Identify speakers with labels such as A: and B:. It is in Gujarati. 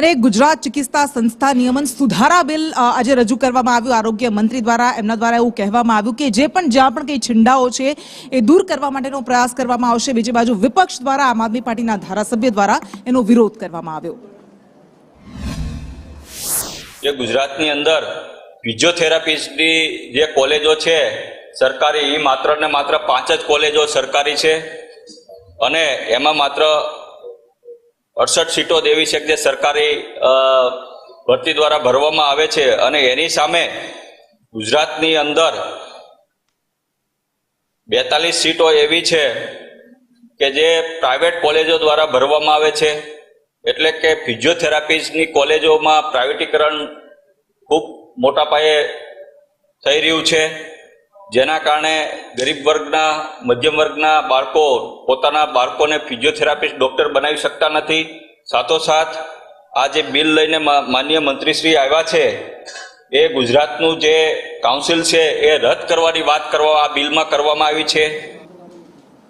A: અને ગુજરાત ચિકિત્સા સંસ્થા નિયમન સુધારા બિલ આજે રજૂ કરવામાં આવ્યું આરોગ્ય મંત્રી દ્વારા। એમના દ્વારા એવું કહેવામાં આવ્યું કે જે પણ જ્યાં પણ કંઈ છિંડાઓ છે એ દૂર કરવા માટેનો પ્રયાસ કરવામાં આવશે। બીજી બાજુ વિપક્ષ દ્વારા આમ આદમી પાર્ટીના ધારાસભ્ય દ્વારા એનો વિરોધ કરવામાં આવ્યો।
B: ગુજરાતની અંદર ફિઝિયોથેરાપિસ્ટની જે કોલેજો છે સરકારી, એ માત્ર ને માત્ર 5 જ કોલેજો સરકારી છે અને એમાં માત્ર 68 સીટો દેવી છે જે સરકારી ભરતી દ્વારા ભરવામાં આવે છે અને એની સામે ગુજરાતની અંદર 42 સીટો એવી છે કે જે પ્રાઇવેટ કોલેજો દ્વારા ભરવામાં આવે છે। એટલે કે ફિઝિયોથેરાપિસ્ટની કોલેજોમાં પ્રાઇવેટીકરણ ખૂબ મોટા પાયે થઈ રહ્યું છે, જેના કારણે ગરીબ વર્ગના, મધ્યમ વર્ગના બાળકો પોતાના બાળકોને ફિઝિયોથેરાપિસ્ટ ડૉક્ટર બનાવી શકતા નથી। સાથોસાથ આ જે બિલ લઈને માનનીય મંત્રીશ્રી આવ્યા છે એ ગુજરાતનું જે કાઉન્સિલ છે એ રદ કરવાની વાત કરવા આ બિલમાં કરવામાં આવી છે।